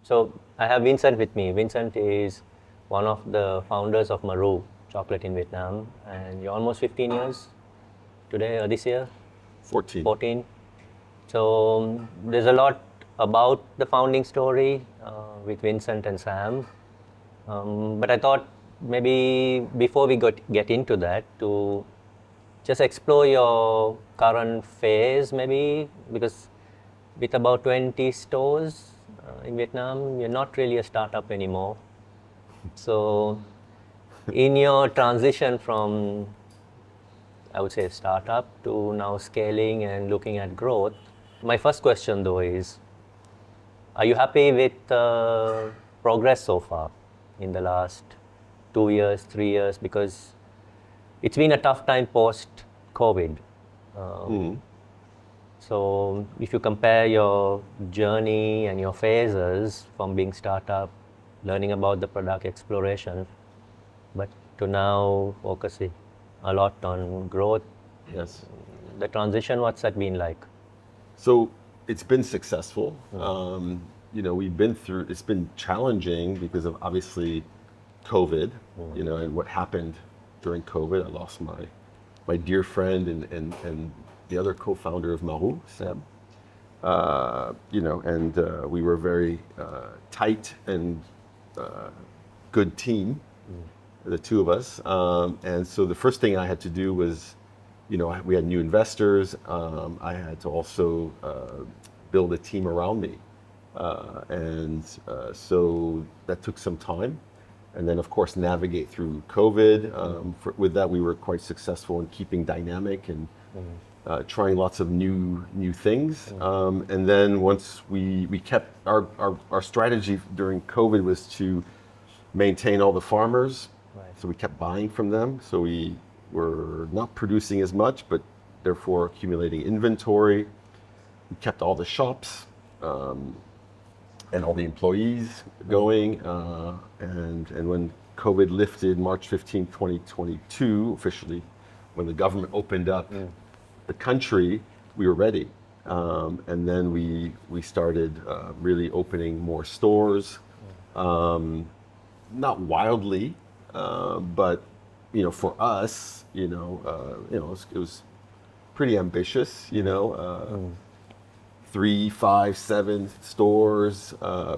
So I have Vincent with me. Vincent is one of the founders of Marou, chocolate in Vietnam, and you're almost 15 years today, this year? 14. 14. So there's a lot about the founding story with Vincent and Sam. But I thought maybe before we get into that, to just explore your current phase, maybe, because with about 20 stores in Vietnam, you're not really a startup anymore. So, in your transition from, I would say, startup to now scaling and looking at growth, my first question though is, are you happy with progress so far in the last 2 years, 3 years? Because it's been a tough time post-COVID. So if you compare your journey and your phases from being startup, learning about the product exploration, but to now focusing a lot on growth, Yes. the transition, what's that been like? So it's been successful. We've been through, it's been challenging because of obviously COVID, and what happened during COVID. I lost my dear friend and the other co-founder of Marou, Sam. And we were very tight and good team, the two of us. And so the first thing I had to do was, we had new investors. I had to also build a team around me. So that took some time. And then, of course, navigate through COVID. With that, we were quite successful in keeping dynamic and trying lots of new things. And then once we kept our strategy during COVID was to maintain all the farmers. Right. So we kept buying from them. So we were not producing as much, but therefore accumulating inventory. We kept all the shops and all the employees going. And when COVID lifted March 15, 2022, officially, when the government opened up the country, we were ready. And then we started really opening more stores. Not wildly, but for us, it was pretty ambitious. 3, 5, 7 stores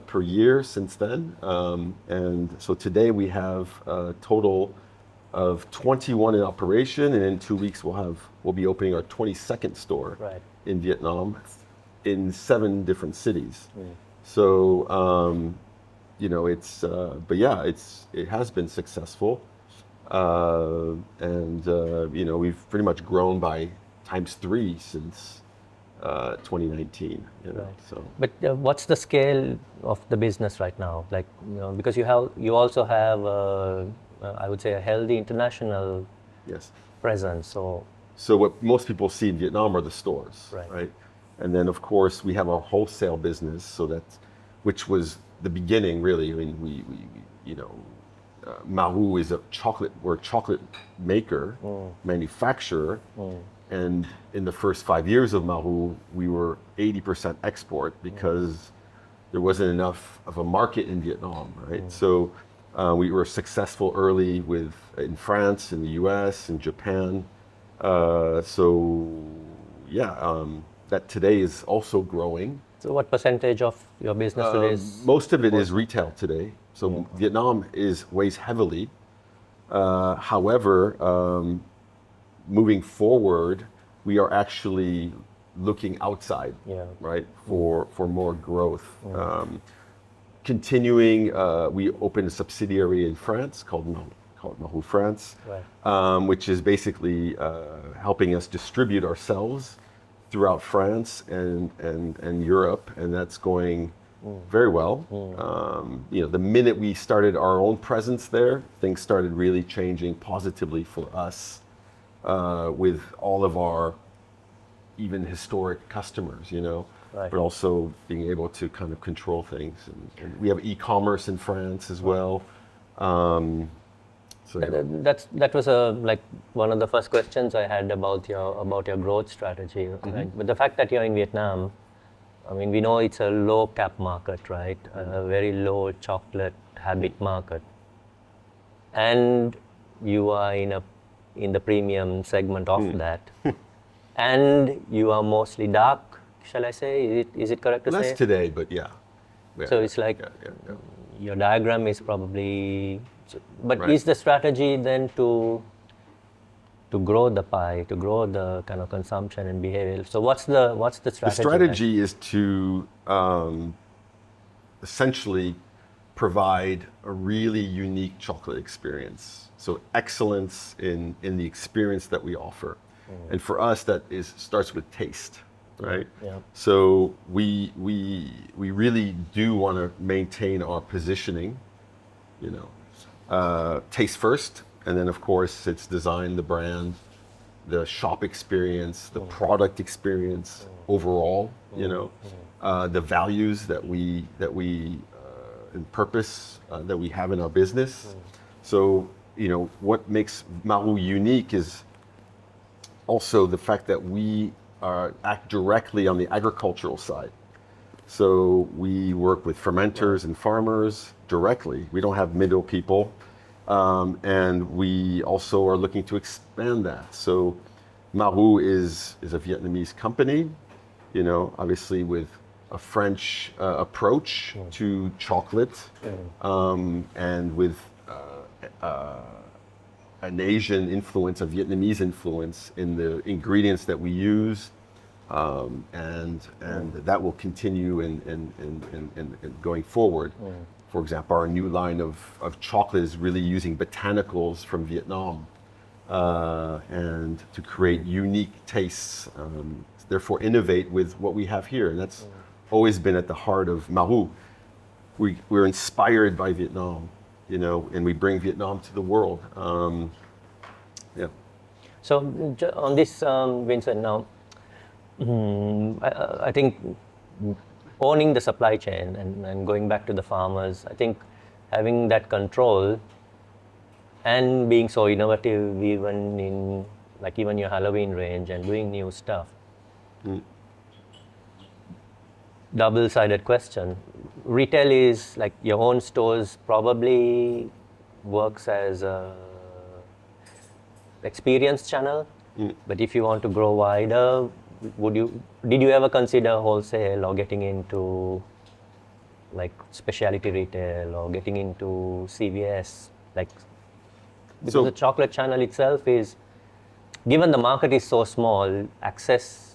per year since then. And so today we have a total of 21 in operation, and in 2 weeks we'll be opening our 22nd store in Vietnam in 7 different cities. So it has been successful, and we've pretty much grown by ×3 since 2019. So. But what's the scale of the business right now? Like, because you also have I would say a healthy international presence. So what most people see in Vietnam are the stores, right? And then of course we have our wholesale business, which was the beginning really. I mean, Marou is we're a chocolate maker, manufacturer, and in the first 5 years of Marou, we were 80% export because there wasn't enough of a market in Vietnam, right? So we were successful early in France, in the US, in Japan. That today is also growing. So what percentage of your business today is? Most of it is retail today. So Vietnam weighs heavily. However, moving forward, we are actually looking outside, right, for more growth. Continuing, we opened a subsidiary in France called Marou France, which is basically helping us distribute ourselves throughout France and Europe, and that's going very well. The minute we started our own presence there, things started really changing positively for us with all of our even historic customers, but also being able to kind of control things. And we have e-commerce in France as well. That was like one of the first questions I had about your growth strategy. Right? But the fact that you're in Vietnam, I mean, we know it's a low cap market, right? A very low chocolate habit market. And you are in the premium segment of that. And you are mostly dark, shall I say? Is it correct to Less say? today, but yeah. So it's like Yeah. your diagram is probably, but Right. is the strategy then to grow the pie, to grow the kind of consumption and behavior? So what's the strategy? The strategy is to essentially provide a really unique chocolate experience. So excellence in the experience that we offer. And for us, that starts with taste, right? Yeah. So we really do want to maintain our positioning, taste first, and then of course it's design, the brand, the shop experience, the product experience overall, the values that we and purpose that we have in our business. So, what makes Marou unique is also the fact that we act directly on the agricultural side. So we work with fermenters and farmers directly. We don't have middle people. And we also are looking to expand that. So Marou is a Vietnamese company, obviously with a French approach to chocolate, and with an Asian influence, a Vietnamese influence in the ingredients that we use, and that will continue in going forward. For example, our new line of chocolate is really using botanicals from Vietnam, and to create unique tastes. Therefore, innovate with what we have here, and that's always been at the heart of Marou. We're inspired by Vietnam, and we bring Vietnam to the world. Yeah. So on this, Vincent, now, I think owning the supply chain and going back to the farmers, I think having that control and being so innovative even in even your Halloween range and doing new stuff. Double-sided question. Retail is like your own stores probably works as a experience channel, but if you want to grow wider, did you ever consider wholesale or getting into specialty retail or getting into CVS? Because the chocolate channel itself is, given the market is so small, access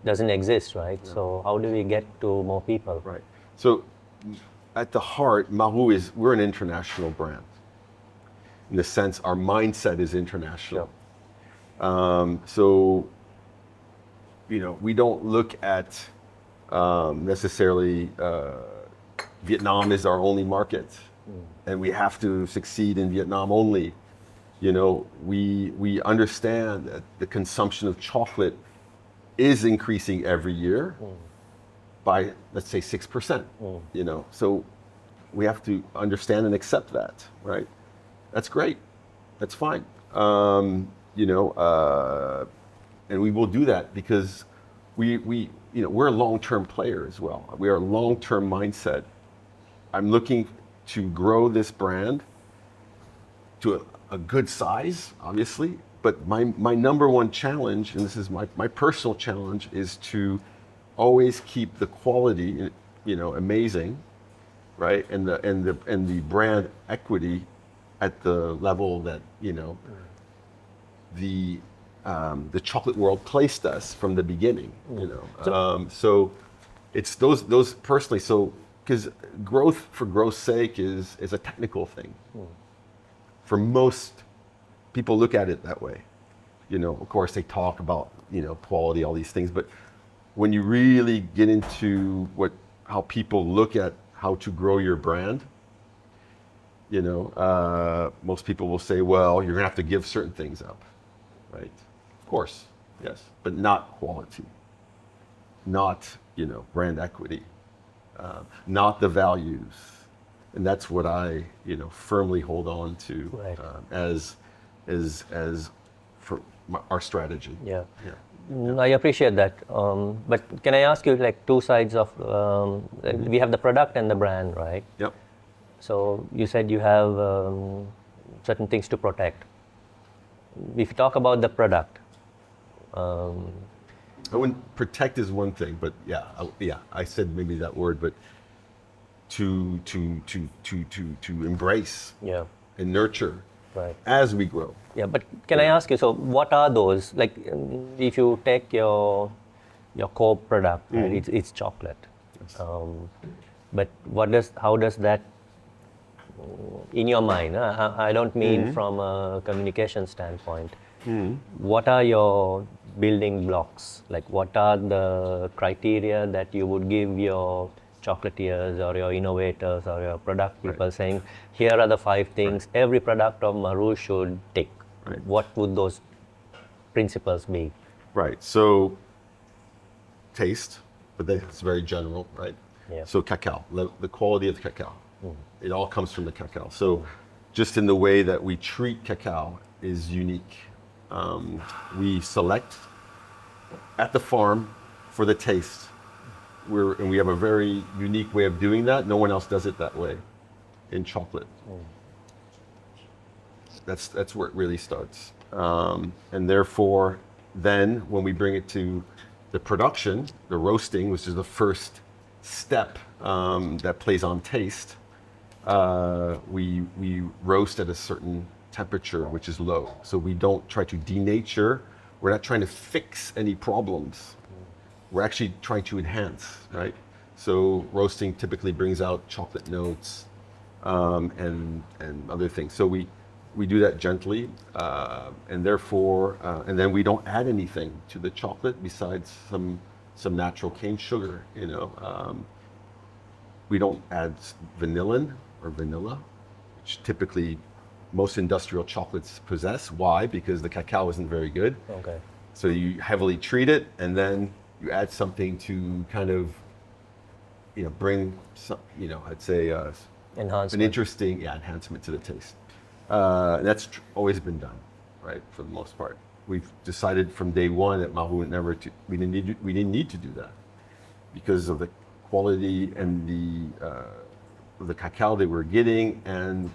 doesn't exist, right? Yeah. So how do we get to more people? Right. So at the heart, Marou we're an international brand. In the sense, our mindset is international. Yep. So, we don't look at necessarily Vietnam is our only market, and we have to succeed in Vietnam only. We understand that the consumption of chocolate is increasing every year by, let's say, 6%. So we have to understand and accept that, right? That's great. That's fine. And we will do that because we're a long-term player as well. We are a long-term mindset. I'm looking to grow this brand to a good size, obviously, but my number one challenge, and this is my personal challenge, is to always keep the quality, amazing, right, and the brand equity at the level that the chocolate world placed us from the beginning. So it's those personally. So because growth for growth's sake is a technical thing. For most people, look at it that way. Of course they talk about quality, all these things, but when you really get into how people look at how to grow your brand, most people will say, well, you're gonna have to give certain things up, right? Of course, yes, but not quality, not brand equity, not the values, and that's what I firmly hold on to, right, as for our strategy. Yeah. I appreciate that. But can I ask you, like, two sides of, we have the product and the brand, right? Yep. So you said you have certain things to protect. If you talk about the product, I wouldn't protect is one thing, but I said maybe that word, but to embrace yeah, and nurture right. as we grow. Yeah, but can I ask you, so what are those? Like, if you take your core product, right, it's chocolate. Yes. But how does that, in your mind, I don't mean from a communication standpoint, what are your building blocks? Like, what are the criteria that you would give your chocolatiers or your innovators or your product people, saying, here are the 5 things every product of Marou should tick? Right. What would those principles be? Right. So taste, but that's very general, right? Yeah. So cacao, the quality of the cacao, it all comes from the cacao. So just in the way that we treat cacao is unique. We select at the farm for the taste. And we have a very unique way of doing that. No one else does it that way in chocolate. That's where it really starts. And therefore, then when we bring it to the production, the roasting, which is the first step that plays on taste, we roast at a certain temperature, which is low. So we don't try to denature. We're not trying to fix any problems. We're actually trying to enhance, right? So roasting typically brings out chocolate notes and other things. So we do that gently, and therefore, and then we don't add anything to the chocolate besides some natural cane sugar. We don't add vanillin or vanilla, which typically most industrial chocolates possess. Why? Because the cacao isn't very good. Okay. So you heavily treat it, and then you add something to kind of, bring some, I'd say an Enhancement. interesting enhancement to the taste. That's always been done, right? For the most part, we've decided from day one at Marou we didn't need to do that because of the quality and the cacao they were getting, and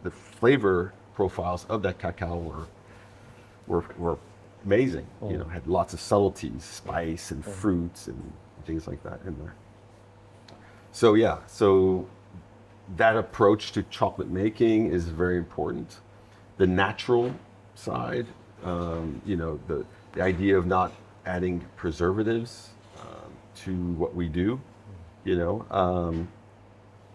the flavor profiles of that cacao were amazing. Had lots of subtleties, spice and fruits and things like that in there. So that approach to chocolate making is very important. The natural side, the idea of not adding preservatives to what we do,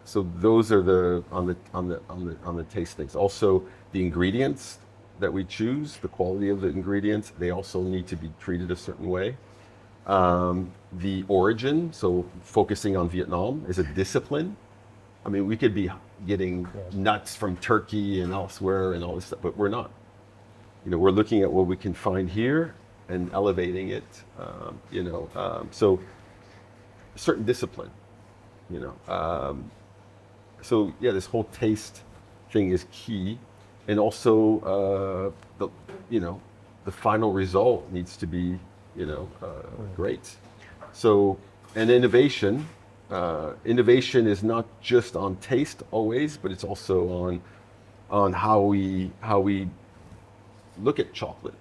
so those are on the taste things. Also, the ingredients that we choose, the quality of the ingredients, they also need to be treated a certain way. The origin, so focusing on Vietnam, is a discipline. I mean, we could be getting nuts from Turkey and elsewhere and all this stuff, but we're not. We're looking at what we can find here and elevating it. So a certain discipline. This whole taste thing is key, and also the final result needs to be great. So, and innovation is not just on taste always, but it's also on how we look at chocolate.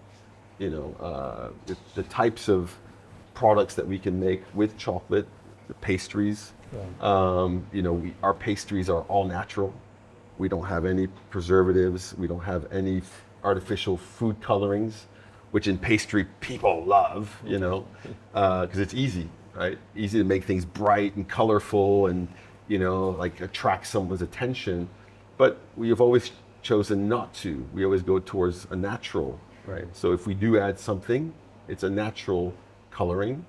The types of products that we can make with chocolate, the pastries. Our pastries are all natural. We don't have any preservatives. We don't have any artificial food colorings, which in pastry people love, because it's easy, right? Easy to make things bright and colorful and, attract someone's attention. But we have always chosen not to. We always go towards a natural, right? So if we do add something, it's a natural coloring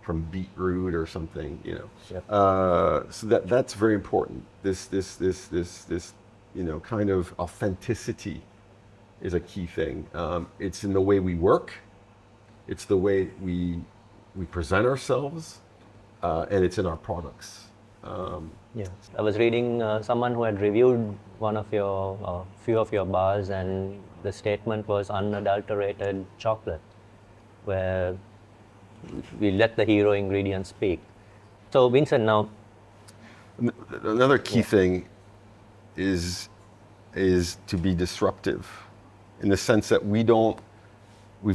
from beetroot or something, Yep. So that's very important. This kind of authenticity is a key thing. It's in the way we work, it's the way we present ourselves, and it's in our products. Yes, I was reading someone who had reviewed few of your bars, and the statement was unadulterated chocolate. where we let the hero ingredient speak. So Vincent, now Another key thing is to be disruptive, in the sense that we've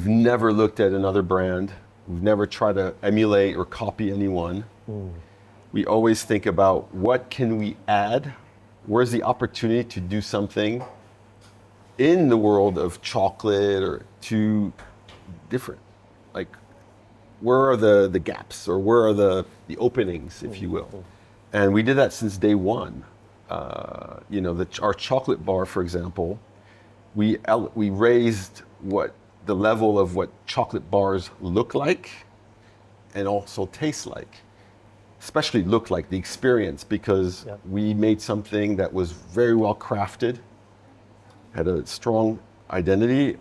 never looked at another brand. We've never tried to emulate or copy anyone. We always think about what can we add? Where's the opportunity to do something in the world of chocolate or to different? Like, where are the gaps, or where are the openings, if you will? And we did that since day one. Our chocolate bar, for example, we raised the level of what chocolate bars look like and also taste like. Especially look like, the experience, because we made something that was very well crafted, had a strong identity,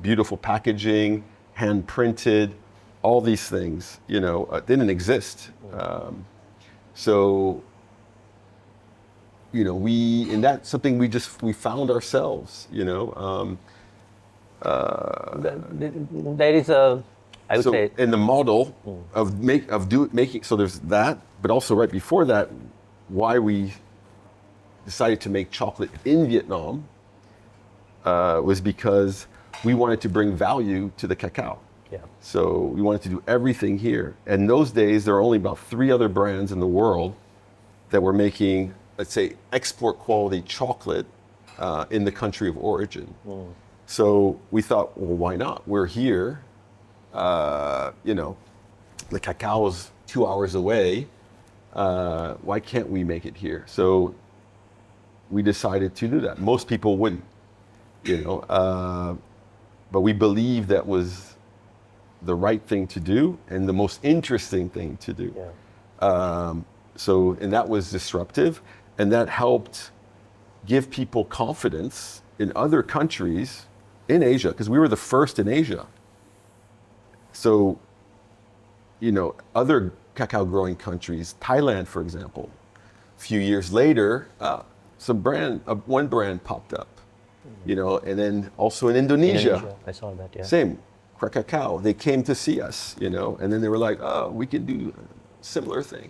beautiful packaging, hand printed, all these things, didn't exist. And that's something we found ourselves, there is I would say, in the model making, so there's that, but also right before that, why we decided to make chocolate in Vietnam was because we wanted to bring value to the cacao. Yeah. So we wanted to do everything here. And those days, there were only about 3 other brands in the world that were making, let's say, export quality chocolate in the country of origin. So we thought, well, why not? We're here. The cacao is 2 hours away. Why can't we make it here? So we decided to do that. Most people wouldn't, but we believed that was the right thing to do and the most interesting thing to do. Yeah. And that was disruptive, and that helped give people confidence in other countries in Asia, because we were the first in Asia. So, other cacao growing countries, Thailand, for example, a few years later, one brand popped up, and then also in Indonesia. I saw that, yeah. Same, Cacao. They came to see us, and then they were like, oh, we can do a similar thing.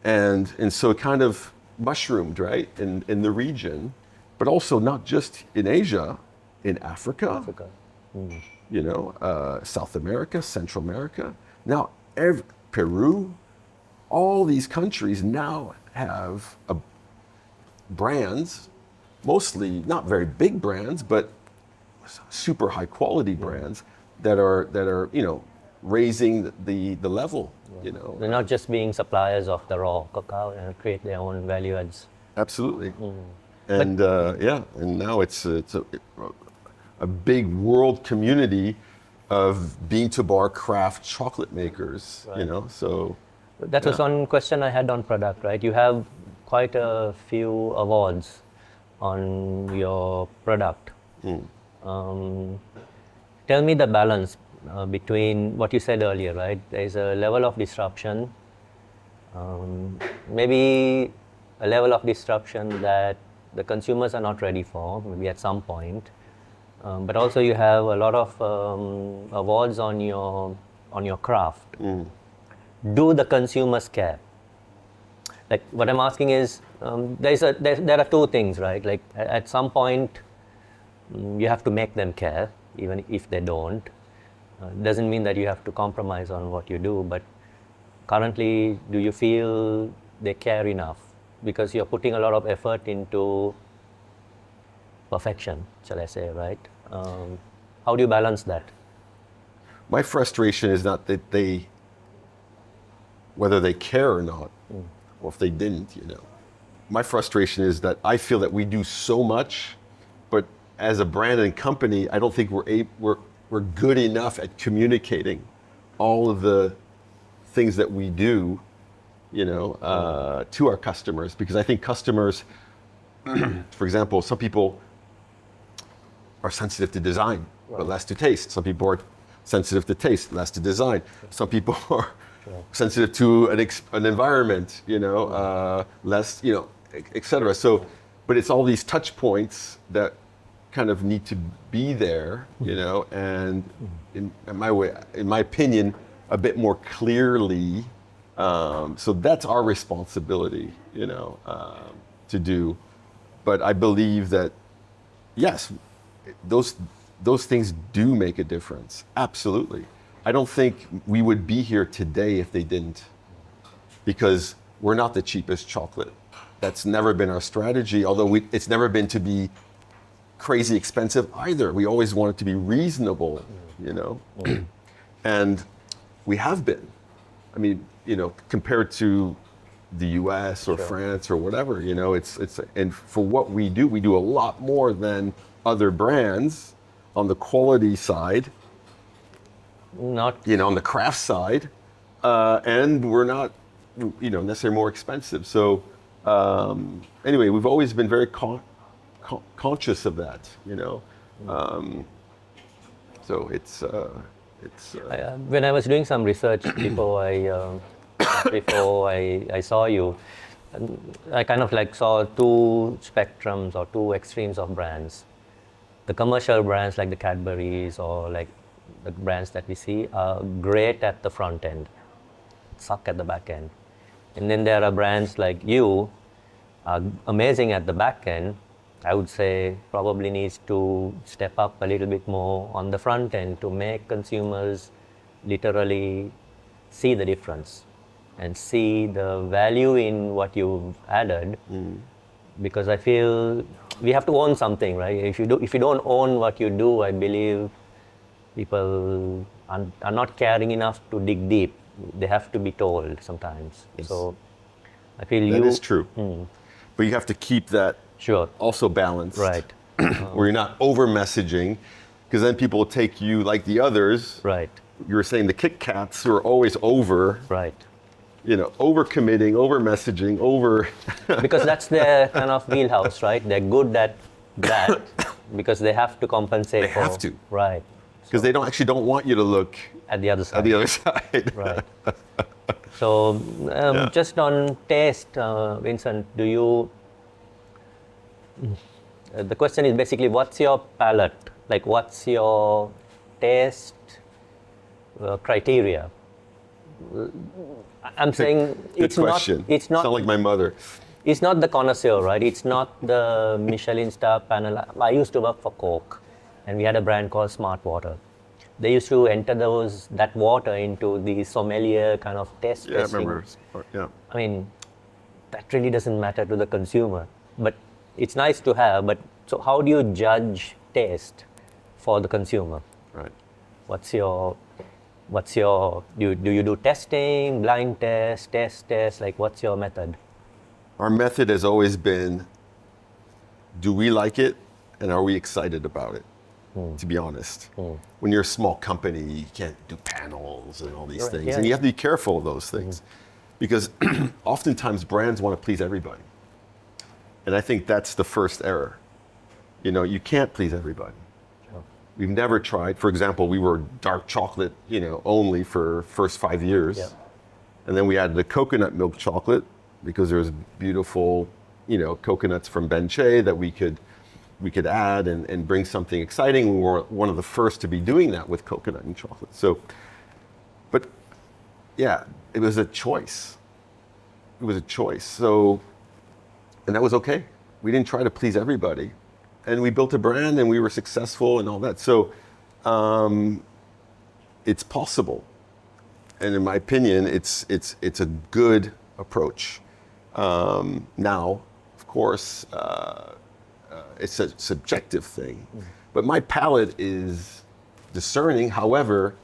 And so it kind of mushroomed, right, in the region, but also not just in Asia, in Africa. South America, Central America. Now, Peru, all these countries now have brands, mostly not very big brands, but super high quality brands that are raising the level. They're not just being suppliers of the raw cacao and create their own value adds. Absolutely. And and now it's a big world community of bean-to-bar craft chocolate makers, Right. so. That was one question I had on product, right? You have quite a few awards on your product. Tell me the balance between what you said earlier, right? There's a level of disruption, maybe a level of disruption that the consumers are not ready for, maybe at some point. But also you have a lot of awards on your craft. Do the consumers care? Like, what I'm asking is, there are two things, right? Like, at some point, you have to make them care, even if they don't. Doesn't mean that you have to compromise on what you do, but currently, do you feel they care enough? Because you're putting a lot of effort into perfection, shall I say, right? How do you balance that? My frustration is not that whether they care or not, or if they didn't, My frustration is that I feel that we do so much, but as a brand and company, I don't think we're good enough at communicating all of the things that we do, to our customers. Because I think customers, for example, some people are sensitive to design, but less to taste. Some people are sensitive to taste, less to design. Some people are sensitive to an environment, less, etc. So, but it's all these touch points that kind of need to be there, you know, and in my opinion, a bit more clearly. So that's our responsibility, you know, to do. But I believe that, yes, those things do make a difference. Absolutely. I don't think we would be here today if they didn't, because we're not the cheapest chocolate. That's never been our strategy, although it's never been to be crazy expensive either. We always want it to be reasonable, you know? And we have been. I mean, you know, compared to the US or France or whatever, you know, and for what we do a lot more than other brands on the quality side, Not, you know, on the craft side, and we're not, you know, necessarily more expensive. So anyway, we've always been very conscious of that, you know. So it's when I was doing some research before I saw you, I kind of like saw two spectrums or two extremes of brands. The commercial brands like the Cadbury's or like the brands that we see are great at the front end, suck at the back end. And then there are brands like you, are amazing at the back end. I would say probably needs to step up a little bit more on the front end to make consumers literally see the difference and see the value in what you've added. Because I feel we have to own something, right? If you don't own what you do, I believe people are not caring enough to dig deep. They have to be told sometimes. Yes. So I feel that is true. But you have to keep that Sure. also balanced. Right. Where you're not over messaging, because then people will take you like the others. Right. You were saying the Kit Kats who are always over, Right. you know, over committing, over messaging, over. Because that's their kind of wheelhouse, right? They're good at that because they have to compensate. They have to. Right. Because they don't want you to look At the other side. at the other side. Right. So just on taste, Vincent, do you? The question is basically, what's your palate? Like, what's your taste criteria? I'm saying Good it's question. not. It's not. Sound like my mother. It's not the connoisseur, right? It's not the Michelin star panel. I used to work for Coke, and we had a brand called Smart Water. They used to enter that water into the sommelier kind of test Yeah, I testing. remember. Yeah. I mean, that really doesn't matter to the consumer, but it's nice to have. But so, how do you judge taste for the consumer? Right. What's your do you do testing, blind test? Like, what's your method? Our method has always been, do we like it and are we excited about it? To be honest. When you're a small company, you can't do panels and all these Right, things. yeah. And you have to be careful of those things. Because oftentimes brands want to please everybody. And I think that's the first error. You know, you can't please everybody. Sure. We've never tried. For example, we were dark chocolate, you know, only for first 5 years. Yeah. And then we added the coconut milk chocolate because there's beautiful, you know, coconuts from Benche that we could add and bring something exciting. We were one of the first to be doing that with coconut and chocolate. So, but yeah, it was a choice. It was a choice. So, and that was okay. We didn't try to please everybody. And we built a brand and we were successful and all that. So, it's possible. And in my opinion, it's a good approach. Now, of course, it's a subjective thing, but my palate is discerning. However,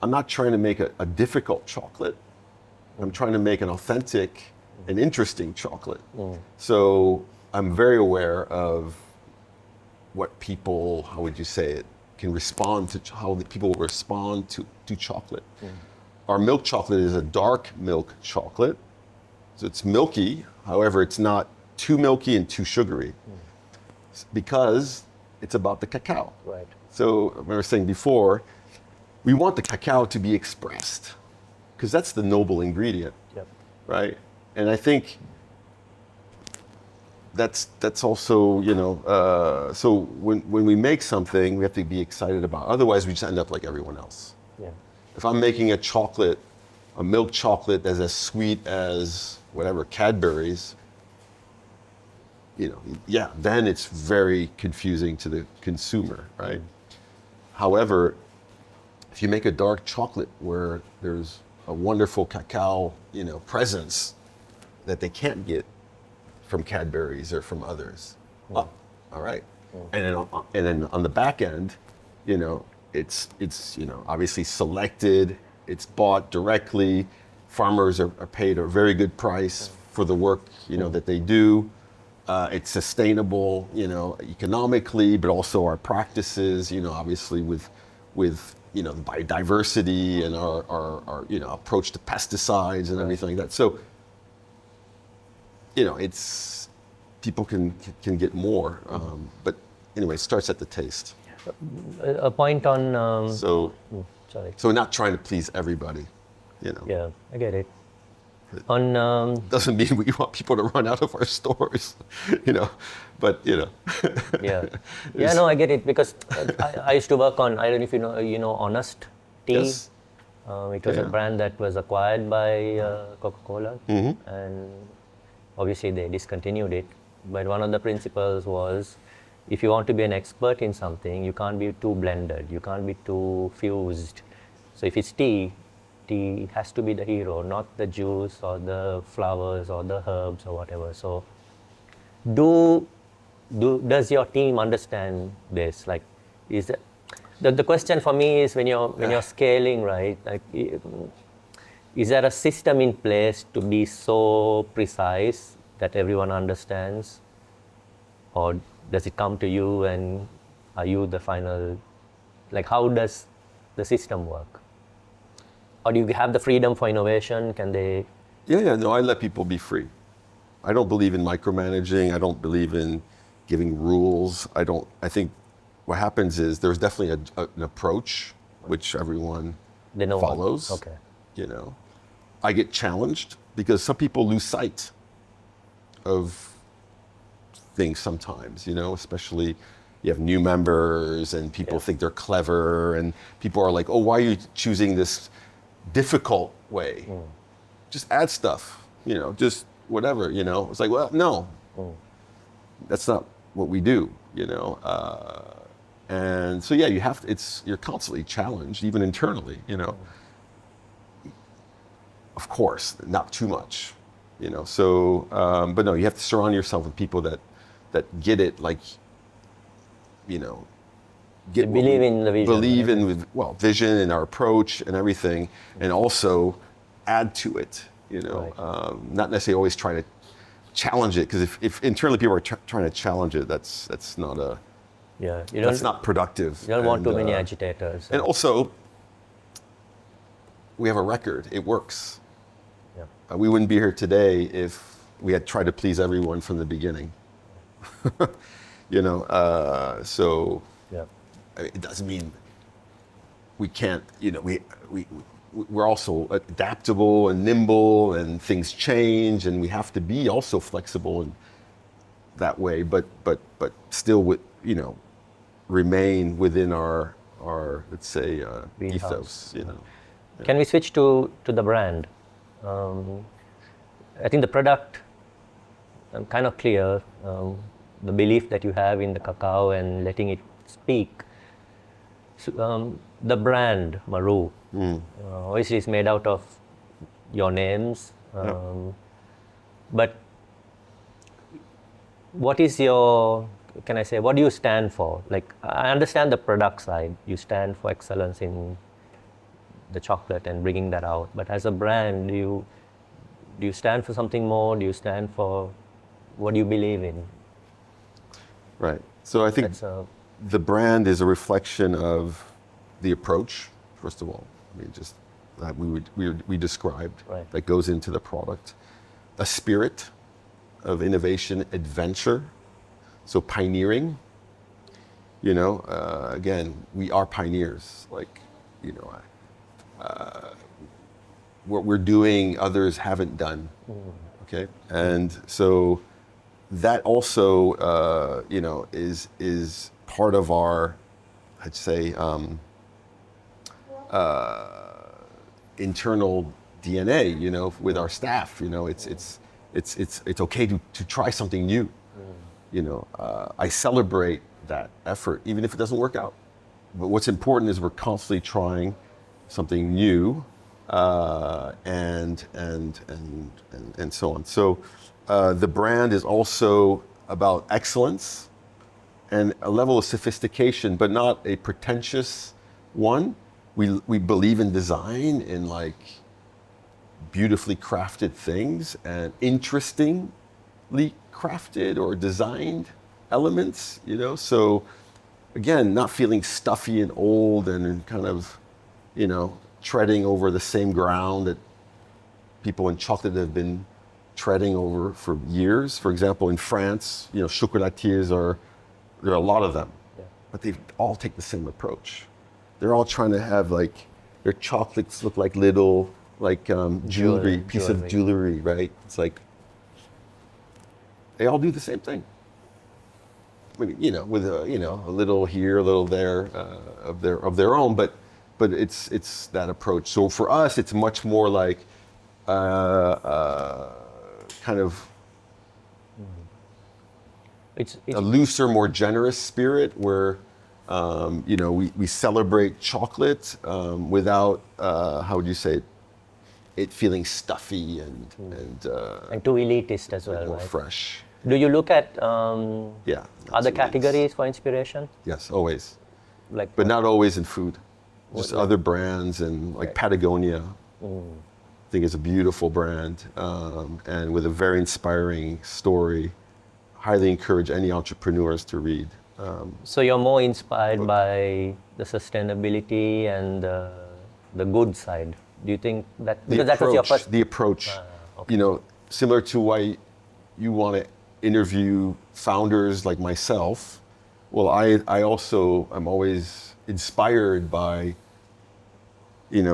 I'm not trying to make a difficult chocolate. I'm trying to make an authentic and interesting chocolate. So I'm very aware of what people, how would you say it, can respond to, how people respond to chocolate. Our milk chocolate is a dark milk chocolate. So it's milky, however, it's not too milky and too sugary because it's about the cacao. Right. So I was saying before, we want the cacao to be expressed because that's the noble ingredient, Yep. right? And I think that's also, so when we make something, we have to be excited about it. Otherwise, we just end up like everyone else. Yeah. If I'm making a milk chocolate that's as sweet as whatever Cadbury's, then it's very confusing to the consumer, right? However, if you make a dark chocolate where there's a wonderful cacao, presence that they can't get from Cadbury's or from others, all right. And then on the back end, it's obviously selected, it's bought directly, farmers are paid a very good price for the work, that they do. It's sustainable, economically, but also our practices, obviously with biodiversity and our approach to pesticides and everything like that. So, it's people can get more, but anyway, it starts at the taste. A point on. Sorry. So we're not trying to please everybody, Yeah, I get it. On Doesn't mean we want people to run out of our stores, but yeah, no, I get it, because I used to work on, I don't know if you know Honest Tea. Yes. It was a brand that was acquired by Coca-Cola, and obviously they discontinued it. But one of the principles was, if you want to be an expert in something, you can't be too blended, you can't be too fused. So if it's tea has to be the hero, not the juice or the flowers or the herbs or whatever. So does your team understand this? Like, is that, the question for me is, when you're scaling, right? Like, is there a system in place to be so precise that everyone understands, or does it come to you and are you the final? Like, how does the system work? Or do you have the freedom for innovation? Can they? No, I let people be free. I don't believe in micromanaging. I don't believe in giving rules. I think what happens is there's definitely an approach which everyone follows. Okay. I get challenged because some people lose sight of things sometimes, especially you have new members and people think they're clever, and people are like, oh, why are you choosing this difficult way? Just add stuff, just whatever, It's like, well, no, that's not what we do, and so you have to, you're constantly challenged, even internally, Of course, not too much, So, but no, you have to surround yourself with people that get it, like, believe in the vision. Believe in vision and our approach and everything, and also add to it. Not necessarily always try to challenge it, because if internally people are trying to challenge it, that's not a that's not productive. You don't want too many agitators. And also, we have a record. It works. Yeah. We wouldn't be here today if we had tried to please everyone from the beginning. So. Yeah. It doesn't mean we can't, we're also adaptable and nimble, and things change, and we have to be also flexible in that way, but still remain within our let's say ethos, Yeah. Can we switch to the brand? I think the product, I'm kind of clear, the belief that you have in the cacao and letting it speak. So, the brand Marou, obviously is made out of your names, but what is your, what do you stand for? Like, I understand the product side, you stand for excellence in the chocolate and bringing that out, but as a brand, do you stand for something more? Do you stand for, what do you believe in? Right, so I think the brand is a reflection of the approach, first of all. I mean, just that we described, right, that goes into the product. A spirit of innovation, adventure, so pioneering. Again, we are pioneers. Like, what we're doing, others haven't done. Okay, and so that also, is part of our, I'd say, internal DNA. With our staff. It's okay to try something new. I celebrate that effort, even if it doesn't work out. But what's important is we're constantly trying something new, and so on. So the brand is also about excellence and a level of sophistication, but not a pretentious one. We believe in design, in like beautifully crafted things and interestingly crafted or designed elements. So again, not feeling stuffy and old and kind of, treading over the same ground that people in chocolate have been treading over for years. For example, in France, chocolatiers there are a lot of them, but they all take the same approach. They're all trying to have their chocolates look like little jewelry, piece of jewelry, right? It's like they all do the same thing. With a little here, a little there of their own, but it's that approach. So for us, it's much more like kind of it's a looser, more generous spirit where we celebrate chocolate without how would you say it feeling stuffy and too elitist as well, more right? fresh. Do you look at Yeah. other absolutely. categories for inspiration? Yes, always. Like, But not always in food. Just other brands and Patagonia. I think it's a beautiful brand and with a very inspiring story. Highly encourage any entrepreneurs to read. so you're more inspired by the sustainability and the good side. Do you think that because that was your first? The approach, okay. Similar to why you want to interview founders like myself. Well, I also am always inspired by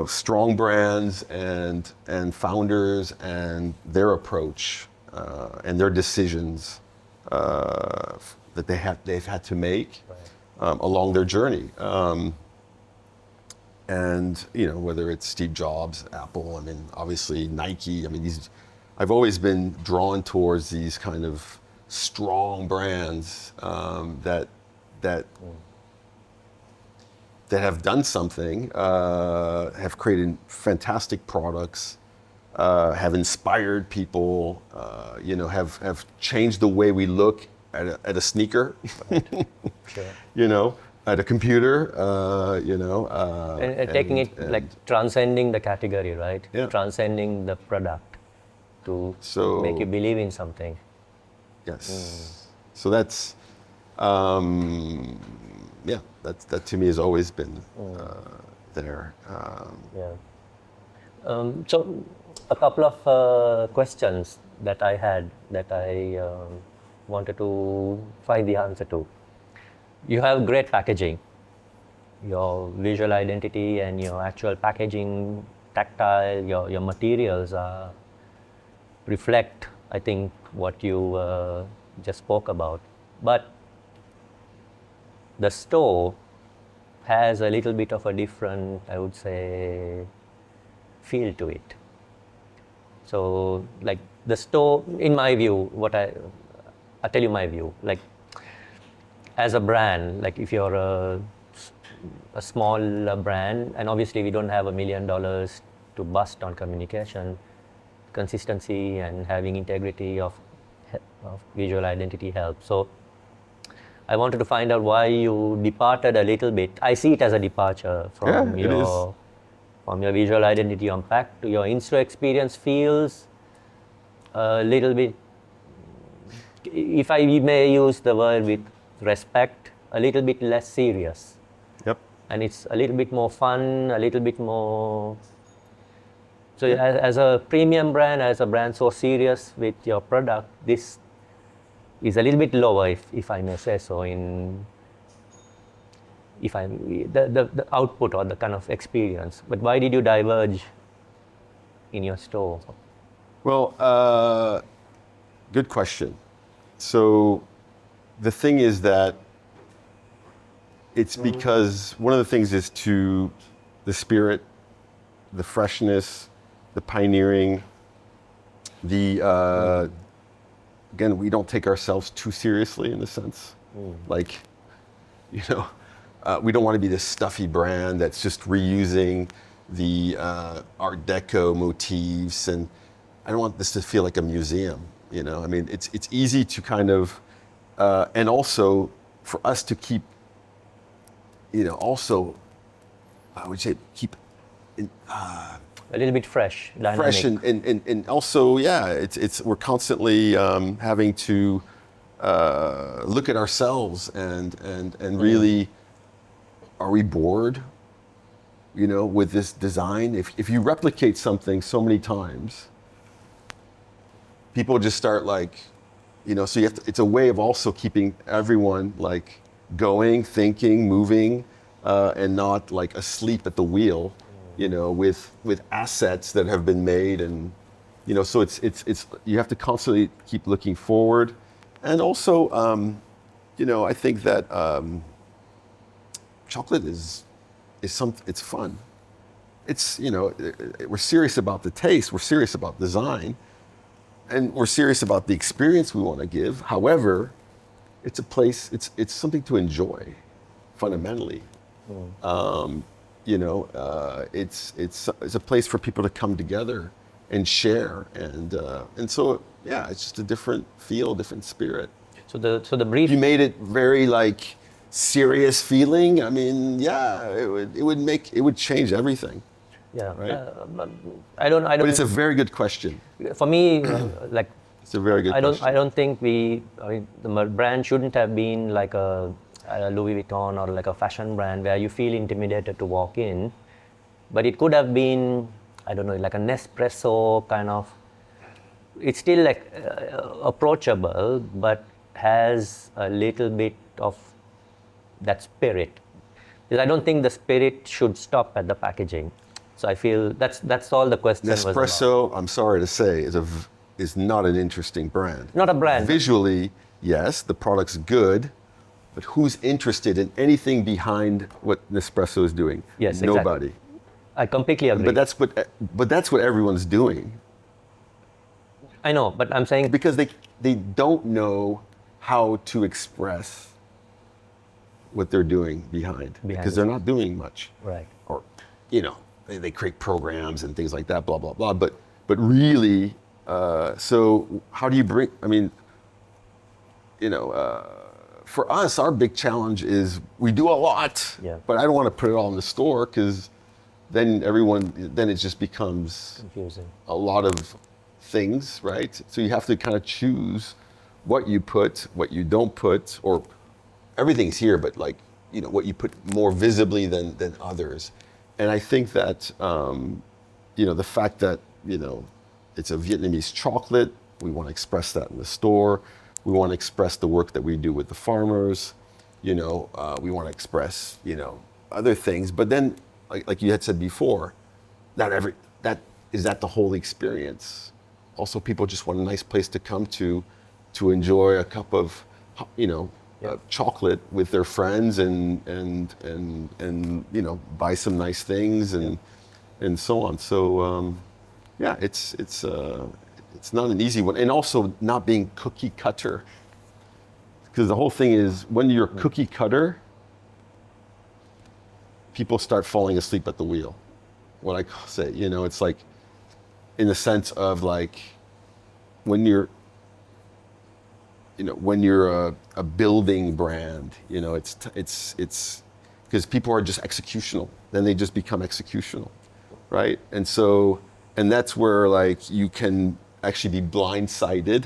strong brands and founders and their approach and their decisions that they've had to make along their journey. And whether it's Steve Jobs, Apple, obviously Nike. I've always been drawn towards these kind of strong brands that have done something, have created fantastic products, have inspired people, have changed the way we look at a sneaker. Sure. At a computer, and taking it like transcending the category, right? Yeah. Transcending the product to So- make you believe in something. Yes. So that's, that to me has always been there. Yeah. So a couple of questions that I had that I wanted to find the answer to. You have great packaging. Your visual identity and your actual packaging, tactile, your materials reflect, I think, what you just spoke about. But the store has a little bit of a different, I would say, feel to it. So, like the store, in my view, I'll tell you my view. Like, as a brand, like if you're a small brand, and obviously we don't have $1 million to bust on communication, consistency and having integrity of visual identity helps. So I wanted to find out why you departed a little bit. I see it as a departure from Yeah, it is. from your visual identity on pack to your in-store experience feels a little bit, if I may use the word with respect, a little bit less serious. Yep. And it's a little bit more fun, a little bit more. So as a premium brand, as a brand so serious with your product, this is a little bit lower, if I may say so, the output or the kind of experience. But why did you diverge in your store? Well, good question. So the thing is that it's because one of the things is to the spirit, the freshness, the pioneering, the again, we don't take ourselves too seriously in a sense. Like, you know, we don't want to be this stuffy brand that's just reusing the Art Deco motifs, and I don't want this to feel like a museum. You know, I mean, it's easy to kind of, and also for us to keep, you know, also, I would say keep A little bit fresh, dynamic. fresh and also, yeah, it's we're constantly having to look at ourselves and really, are we bored, you know, with this design? If you replicate something so many times, people just start like, you know, so you have to, it's a way of also keeping everyone like going, thinking, moving, and not like asleep at the wheel, you know, with assets that have been made. And, you know, so it's you have to constantly keep looking forward. And also, you know, I think that chocolate is it's fun. It's, you know, we're serious about the taste, we're serious about design, and we're serious about the experience we want to give. However, it's a place, it's something to enjoy, fundamentally. You know, it's a place for people to come together and share, and so yeah, it's just a different feel, different spirit. So the brief. You made it very like serious feeling. I mean, yeah, it would change everything. Yeah. Right. But I don't. But it's a very good question. For me, like. It's a very good question. I don't think the brand shouldn't have been like a Louis Vuitton or like a fashion brand where you feel intimidated to walk in, but it could have been, I don't know, like a Nespresso kind of. It's still like approachable, but has a little bit of that spirit. Because I don't think the spirit should stop at the packaging. So I feel that's all the question was about. Nespresso, I'm sorry to say, is not an interesting brand. Not a brand. Visually, yes, the product's good, but who's interested in anything behind what Nespresso is doing? Yes, nobody. Exactly. I completely agree. But that's what everyone's doing. I know, but I'm saying because they don't know how to express what they're doing behind because they're not doing much. Right. Or, you know, they create programs and things like that, blah blah blah. But really, so how do you bring? I mean, you know, for us, our big challenge is we do a lot, but I don't want to put it all in the store because then it just becomes confusing. A lot of things, right? So you have to kind of choose what you put, what you don't put, or everything's here, but like, you know, what you put more visibly than others. And I think that, you know, the fact that, you know, it's a Vietnamese chocolate, we want to express that in the store. We want to express the work that we do with the farmers. You know, we want to express, you know, other things. But then, like you had said before, is that the whole experience? Also, people just want a nice place to come to enjoy a cup of, you know, chocolate with their friends and you know, buy some nice things and so on. So yeah, it's not an easy one, and also not being cookie cutter, because the whole thing is when you're cookie cutter, people start falling asleep at the wheel. What I say, you know, it's like, in the sense of like, when you're a building brand, you know, it's because people are just executional. Then they just become executional, right? And that's where like you can actually be blindsided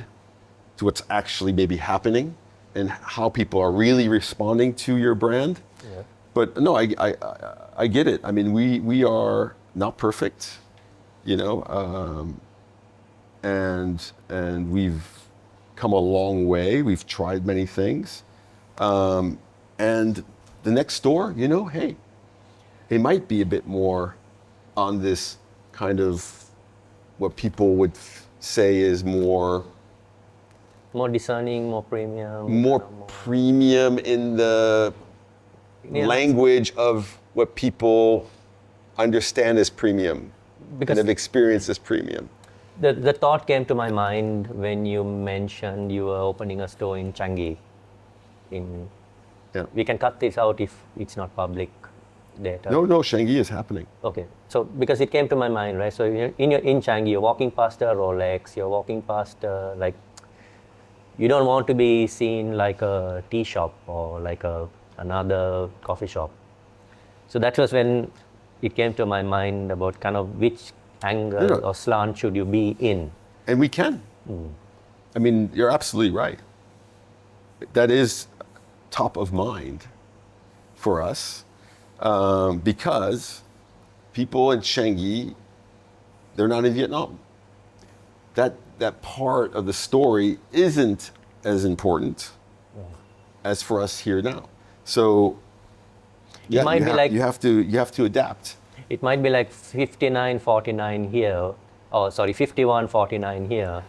to what's actually maybe happening and how people are really responding to your brand. Yeah. But no, I get it. I mean, we are not perfect, you know, and we've come a long way. We've tried many things. And the next door, you know, hey, it might be a bit more on this kind of what people would say is more more discerning, more premium. More premium in the Yeah. language of what people understand as premium Because- and have experienced as premium. The thought came to my mind when you mentioned you were opening a store in Changi. Yeah. We can cut this out if it's not public data. No, Changi is happening. Okay, so because it came to my mind, right? So in Changi, you're walking past a Rolex, you're walking past like, you don't want to be seen like a tea shop or like another coffee shop. So that was when it came to my mind about kind of which angle Yeah. or slant should you be in. And we can. I mean, you're absolutely right. That is top of mind for us because people in Changi, they're not in Vietnam. That part of the story isn't as important as for us here now. So yeah, might be like- you have to adapt. It might be like 59-49 here, or sorry, 51-49 here,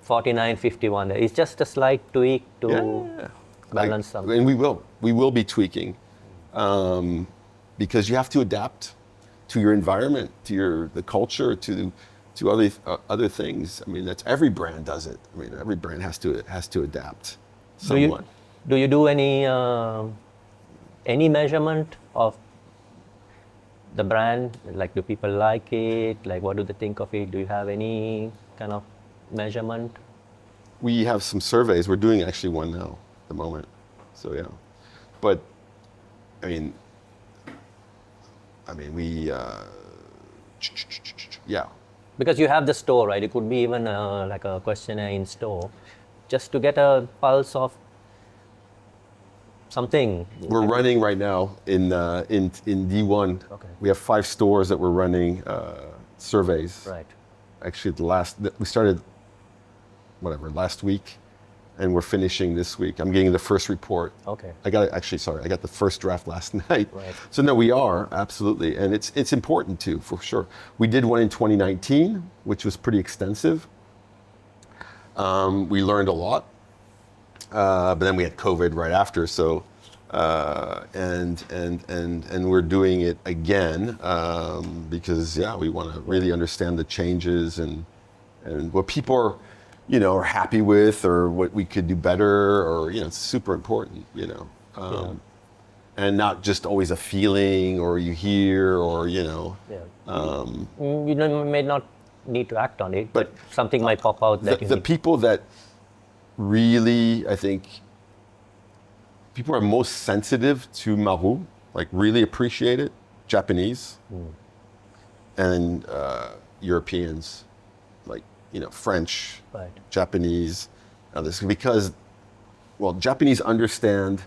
49-51 there. It's just a slight tweak to balance something. And we will be tweaking because you have to adapt to your environment, to the culture, to other things. I mean, that's every brand does it. I mean, every brand has to adapt somewhat. Do you do any measurement of the brand? Like, do people like it? Like, what do they think of it? Do you have any kind of measurement? We have some surveys. We're doing actually one now at the moment. So yeah, but I mean we yeah. Because you have the store, right? It could be even like a questionnaire in store, just to get a pulse of something. We're running right now in D1. Okay. We have 5 stores that we're running surveys. Right. Actually, we started last week, and we're finishing this week. I'm getting the first report. Okay. I got the first draft last night. Right. So no, we are absolutely, and it's important too, for sure. We did one in 2019, which was pretty extensive. We learned a lot, but then we had COVID right after. So, and we're doing it again because we want to really understand the changes and what people are happy with, or what we could do better, or it's super important, and not just always a feeling, or you hear, or You may not need to act on it, but something might pop out that the people that really, I think, people are most sensitive to Marou, like really appreciate it, Japanese, and Europeans, like French, Right. Japanese, others, because Japanese understand.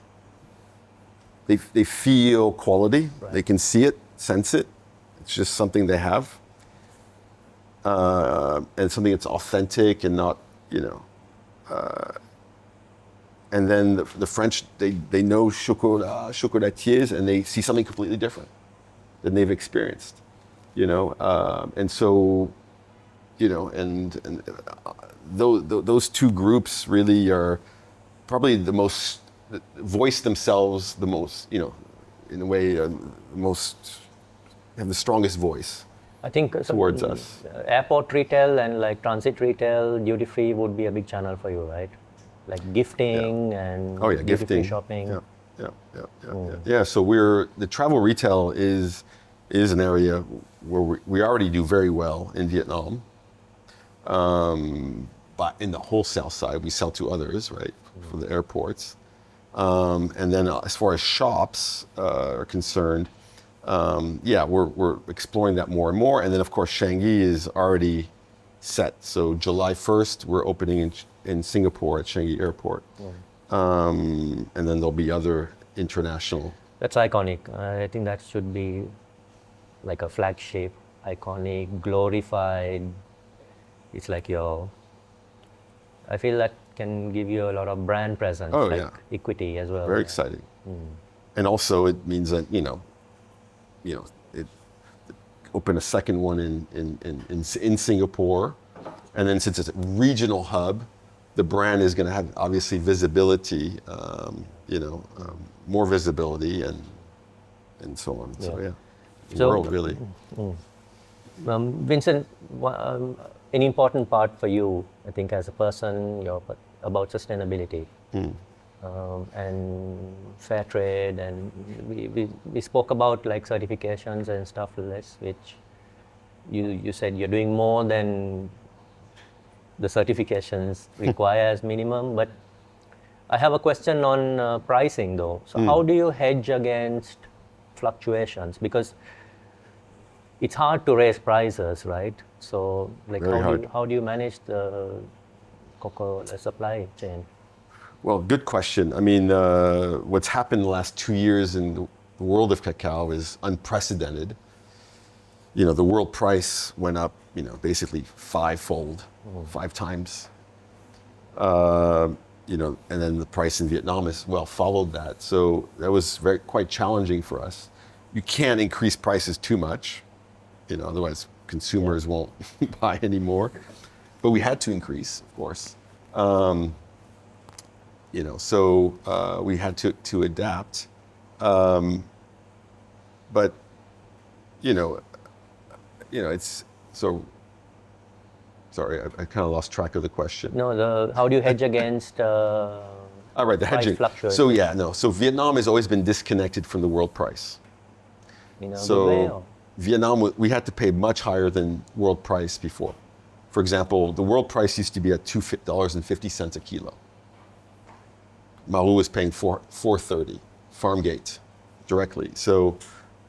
They feel quality. Right. They can see it, sense it. It's just something they have, and something that's authentic and not, and then the French, they know chocolatiers, and they see something completely different than they've experienced, and so, and those two groups really are probably the most, voice themselves the most, in a way, have the strongest voice I think towards us. Airport retail and like transit retail, duty free would be a big channel for you, right? Like gifting and duty Gifting, free shopping. Yeah. So the travel retail is an area where we already do very well in Vietnam. But in the wholesale side, we sell to others, right, for the airports. And then as far as shops are concerned, we're exploring that more and more. And then, of course, Changi is already set. So July 1st, we're opening in Singapore at Changi Airport. And then there'll be other international. That's iconic. I think that should be like a flagship, iconic, glorified. It's like I feel that can give you a lot of brand presence, equity as well. Very exciting. And also it means that, it open a second one in Singapore. And then since it's a regional hub, the brand is going to have obviously visibility, more visibility and so on. So yeah, the So- world really. Vincent, an important part for you, I think, as a person, about sustainability and fair trade, and we spoke about like certifications and stuff like this, which you said you're doing more than the certifications require as minimum. But I have a question on pricing though. So how do you hedge against fluctuations? Because it's hard to raise prices, right? So like Very hard. how do you manage the cocoa supply chain? Well, good question. I mean, what's happened the last 2 years in the world of cacao is unprecedented. The world price went up, basically fivefold, 5 times. And then the price in Vietnam has followed that. So that was quite challenging for us. You can't increase prices too much, otherwise consumers won't buy anymore. But we had to increase, of course. So we had to adapt. But it's so. Sorry, I kind of lost track of the question. No, how do you hedge against All right, the price hedging. fluctuations? So Vietnam has always been disconnected from the world price. In a good way, So or? Vietnam, we had to pay much higher than world price before. For example, the world price used to be at $2.50 a kilo. Marou was paying $4.30, farm gate, directly. So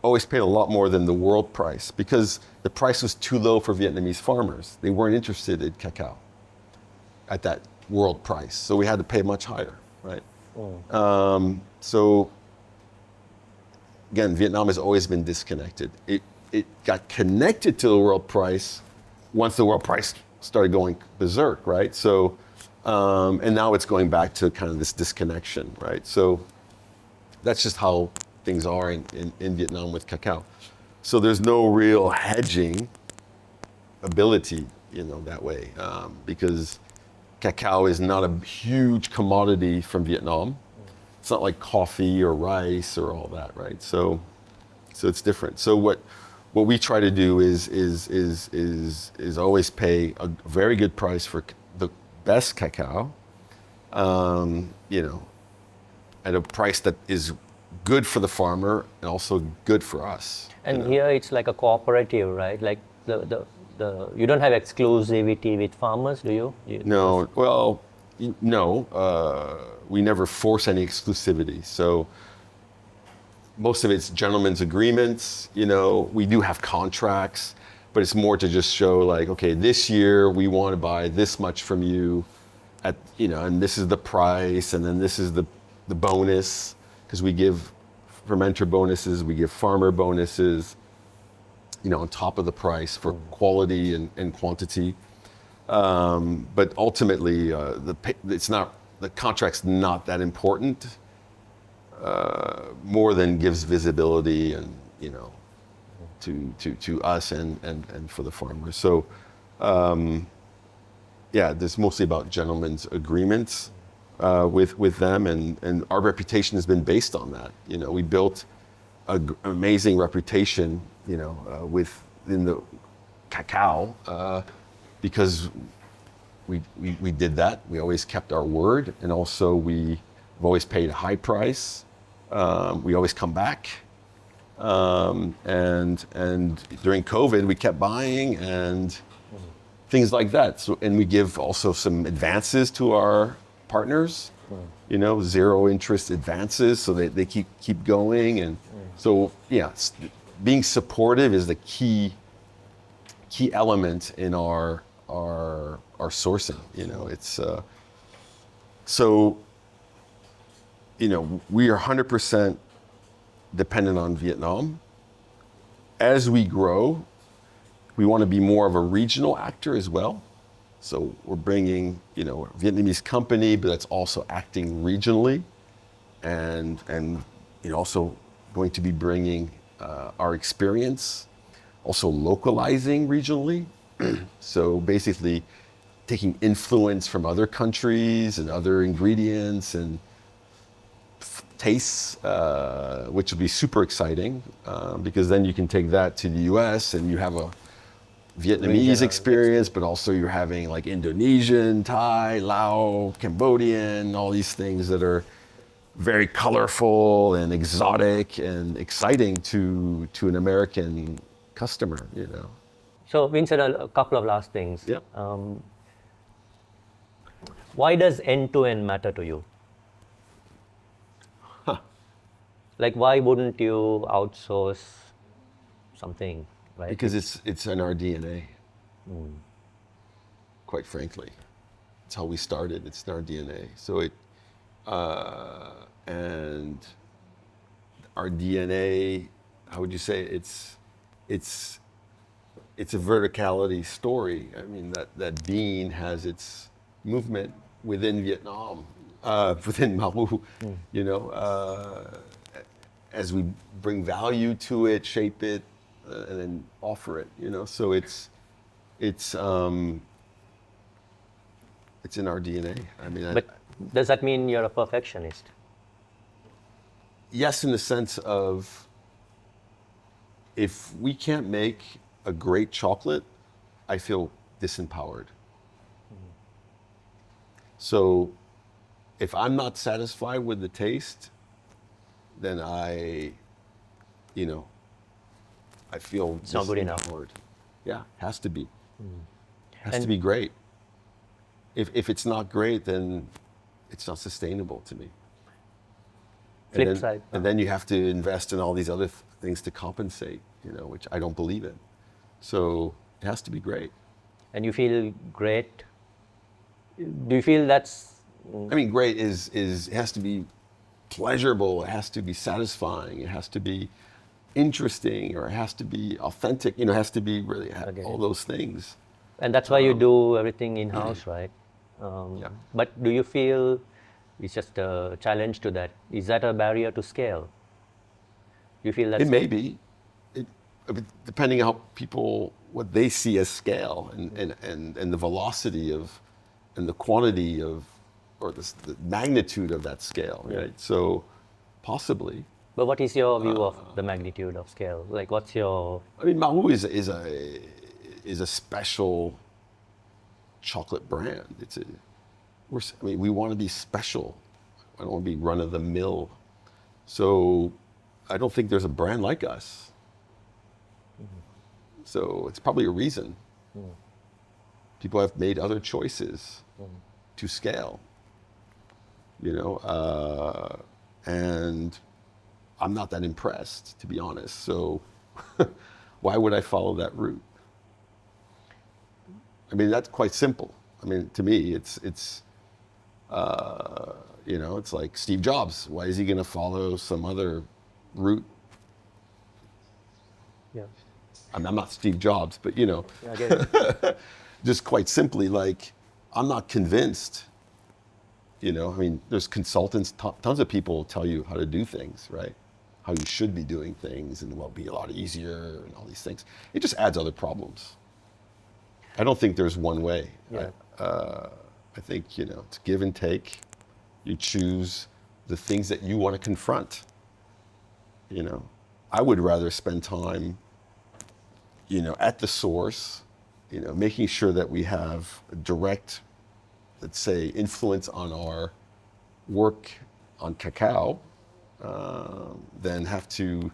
always paid a lot more than the world price because the price was too low for Vietnamese farmers. They weren't interested in cacao at that world price. So we had to pay much higher, right? So again, Vietnam has always been disconnected. It got connected to the world price once the world price started going berserk, right? So, and now it's going back to kind of this disconnection, right? So that's just how things are in Vietnam with cacao. So there's no real hedging ability, that way, because cacao is not a huge commodity from Vietnam. It's not like coffee or rice or all that, right? So it's different. So what we try to do is always pay a very good price for the best cacao, at a price that is good for the farmer and also good for us. And here it's like a cooperative, right? Like the you don't have exclusivity with farmers, do you? No, we never force any exclusivity. So most of it's gentlemen's agreements. We do have contracts, but it's more to just show like, okay, this year we want to buy this much from you at, and this is the price, and then this is the bonus, because we give fermenter bonuses, we give farmer bonuses, on top of the price for quality and quantity. But ultimately, the contract's not that important, more than gives visibility and to us and for the farmers. So this mostly about gentlemen's agreements with them, and our reputation has been based on that. We built an amazing reputation, within the cacao, because we did that. We always kept our word, and also we've always paid a high price. We always come back, and during COVID we kept buying and things like that. So, and we give also some advances to our partners, 0 interest advances, so they keep going. And so being supportive is the key element in our sourcing. It's so we are 100% dependent on Vietnam. As we grow, we want to be more of a regional actor as well. So we're bringing, a Vietnamese company, but that's also acting regionally, and also going to be bringing our experience, also localizing regionally. So basically taking influence from other countries and other ingredients and tastes, which will be super exciting because then you can take that to the US and you have a Vietnamese experience, but also you're having like Indonesian, Thai, Lao, Cambodian, all these things that are very colorful and exotic and exciting to an American customer, you know. So Vincent, a couple of last things. Yeah. Why does end-to-end matter to you? Like, why wouldn't you outsource something, right? Because it's in our DNA. Quite frankly, it's how we started. It's in our DNA. So and our DNA. How would you say it? It's a verticality story. I mean that bean has its movement within Vietnam, within Marou. You know, as we bring value to it, shape it, and then offer it. You know, so it's in our DNA. I mean, But does that mean you're a perfectionist? yes, in the sense of if we can't make a great chocolate, I feel disempowered. So if I'm not satisfied with the taste, then I feel It's not good enough. disempowered. Yeah, has to be. Has And- to be great. If it's not great, then it's not sustainable to me. Flip side. And then you have to invest in all these other things to compensate, you know, which I don't believe in. So it has to be great. And you feel great? Do you feel that's... I mean, great is it has to be pleasurable. It has to be satisfying. It has to be interesting, or it has to be authentic. You know, it has to be really Okay. all those things. And that's why you do everything in-house, right? Yeah. But do you feel it's just a challenge to that? Is that a barrier to scale? You feel that's... It may be, I mean, depending on how people, what they see as scale and the velocity of, and the quantity of, or the magnitude of that scale, right? So possibly. But what is your view of the magnitude of scale? Like, what's your... I mean, Marou is a special chocolate brand. We want to be special. I don't want to be run of the mill. So I don't think there's a brand like us. So it's probably a reason. People have made other choices to scale, you know, and I'm not that impressed, to be honest. So why would I follow that route? I mean, that's quite simple. I mean, to me, it's you know, it's like Steve Jobs. Why is he going to follow some other route? Yeah. I mean, I'm not Steve Jobs, but you know, Yeah, I get it. just quite simply, like, I'm not convinced. You know, I mean, there's consultants, tons of people tell you how to do things, right? How you should be doing things, and it'll be a lot easier, and all these things. It just adds other problems. I don't think there's one way. Yeah. I think, you know, it's give and take. You choose the things that you want to confront. You know, I would rather spend time, you know, at the source, you know, making sure that we have a direct, let's say, influence on our work on cacao, than have to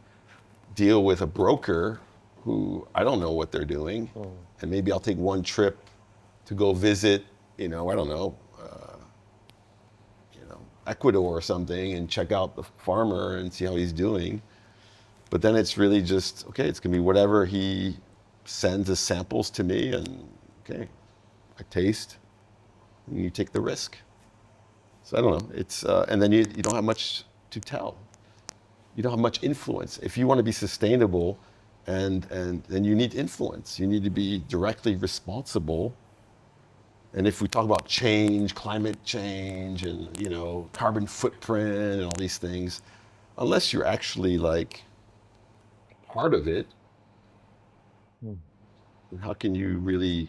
deal with a broker who I don't know what they're doing. And maybe I'll take one trip to go visit, you know, I don't know, Ecuador or something, and check out the farmer and see how he's doing. But then it's really just, okay, it's gonna be whatever he sends as samples to me, and okay, I taste, and you take the risk. So I don't know, it's, and then you don't have much to tell. You don't have much influence. If you want to be sustainable, and then you need influence. You need to be directly responsible. And if we talk about change, climate change, and, you know, carbon footprint and all these things, unless you're actually like part of it, then how can you really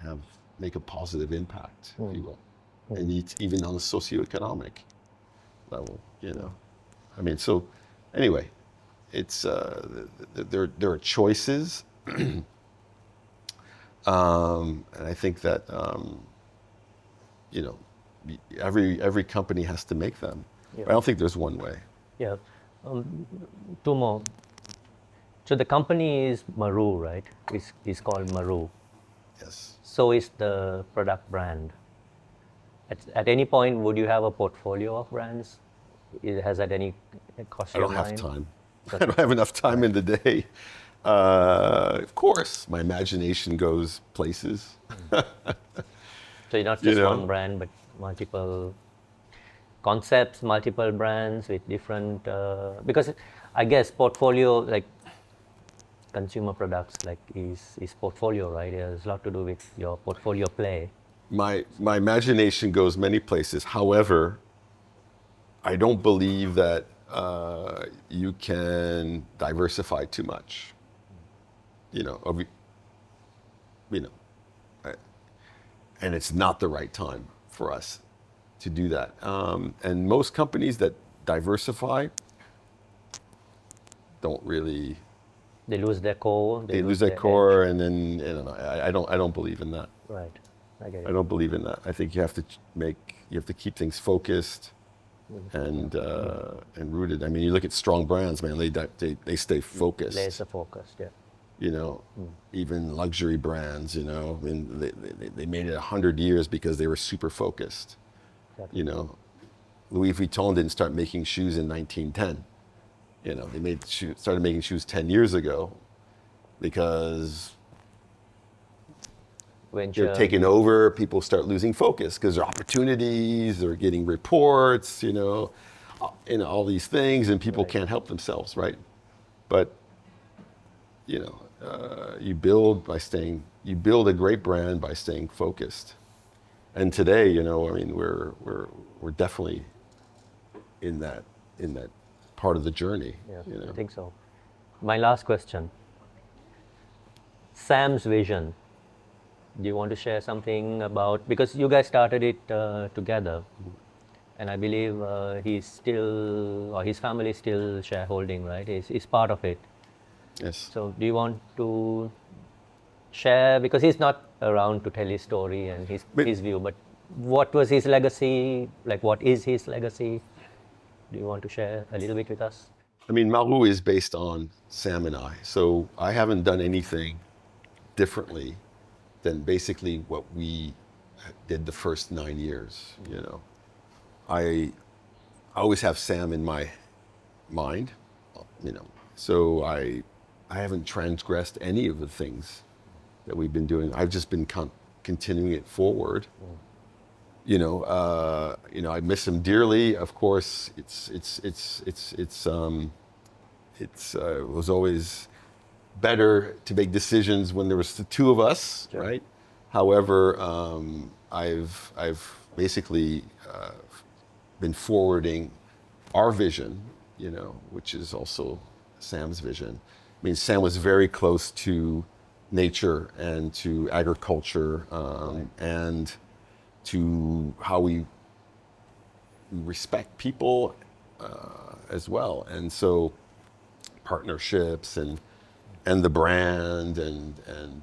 have make a positive impact, if you will. And it's even on a socioeconomic level, you know. I mean, so anyway, it's there are choices, and I think that you know, every company has to make them. Yeah. I don't think there's one way. Yeah. Two more. So the company is Marou, right? It's called Marou. Yes. So is the product brand. At any point, would you have a portfolio of brands? Has that any crossed I your don't have mind? time. I don't have enough time in the day. Of course, my imagination goes places. So you're not You just know? one brand, but multiple concepts, multiple brands with different. Because I guess portfolio, like consumer products, like is portfolio, right? It has a lot to do with your portfolio play. My imagination goes many places. However, I don't believe that you can diversify too much. You know, you know, I- and it's not the right time for us to do that. And most companies that diversify don't really. They lose their core. They lose their their core, edge. and then I don't believe in that. Right, I get I it. don't believe in that. I think you have to keep things focused and rooted. I mean, you look at strong brands, man. They stay focused. Laser focused, yeah. You know, even luxury brands. You know, I mean, they made it 100 years because they were super focused. Exactly. You know, Louis Vuitton didn't start making shoes in 1910. You know, they started making shoes 10 years ago because Venture. they're taking over. People start losing focus because there are opportunities. They're getting reports. You know, all these things, and people Right. can't help themselves, right? But you know, you build a great brand by staying focused. And today, you know, I mean, we're definitely in that part of the journey. Yeah, You know, I think so. My last question. Sam's vision. Do you want to share something about, because you guys started it together, and I believe he's still, or his family is still shareholding, right? He's part of it. yes. So do you want to share, because he's not around to tell his story and But his view, but what was his legacy? Like, what is his legacy? Do you want to share a little bit with us? I mean, Marou is based on Sam and I, so I haven't done anything differently than basically what we did the first 9 years. You know, I always have Sam in my mind. You know, so I haven't transgressed any of the things that we've been doing. I've just been continuing it forward. You know, I miss him dearly. Of course, it was always better to make decisions when there was the two of us, Sure. right? However, I've basically been forwarding our vision, you know, which is also Sam's vision. I mean, Sam was very close to nature and to agriculture, and to how we respect people as well. And so partnerships and the brand and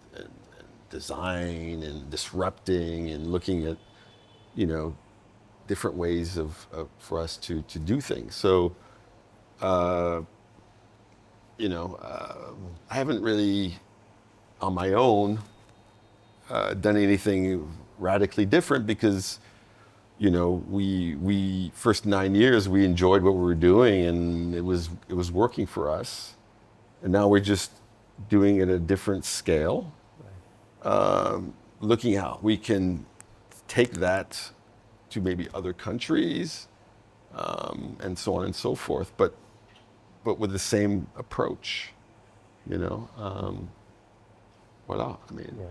design and disrupting and looking at, you know, different ways for us to do things. So, you know, I haven't really on my own done anything radically different because, you know, we first 9 years we enjoyed what we were doing and it was working for us, and now we're just doing it at a different scale, looking how we can take that to maybe other countries, and so on and so forth, but with the same approach, you know. Voila. Yeah.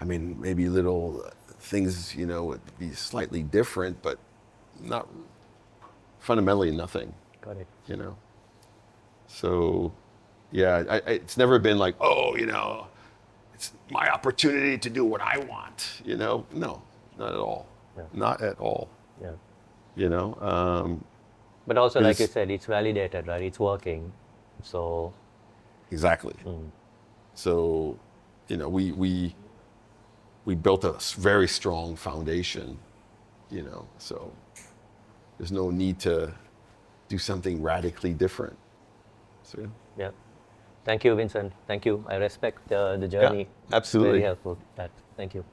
I mean, maybe little things, you know, would be slightly different, but not fundamentally nothing, Got it. you know. So, yeah, it's never been like, oh, you know, it's my opportunity to do what I want, you know? No, not at all. Yeah. Not at all, Yeah. you know? But also, like you Because- said, it's validated, right? It's working. So, Exactly. So, you know, we built a very strong foundation, you know, so there's no need to do something radically different. So, yeah. Thank you, Vincent. Thank you. I respect the yeah, journey. It's absolutely. very helpful. Thank you.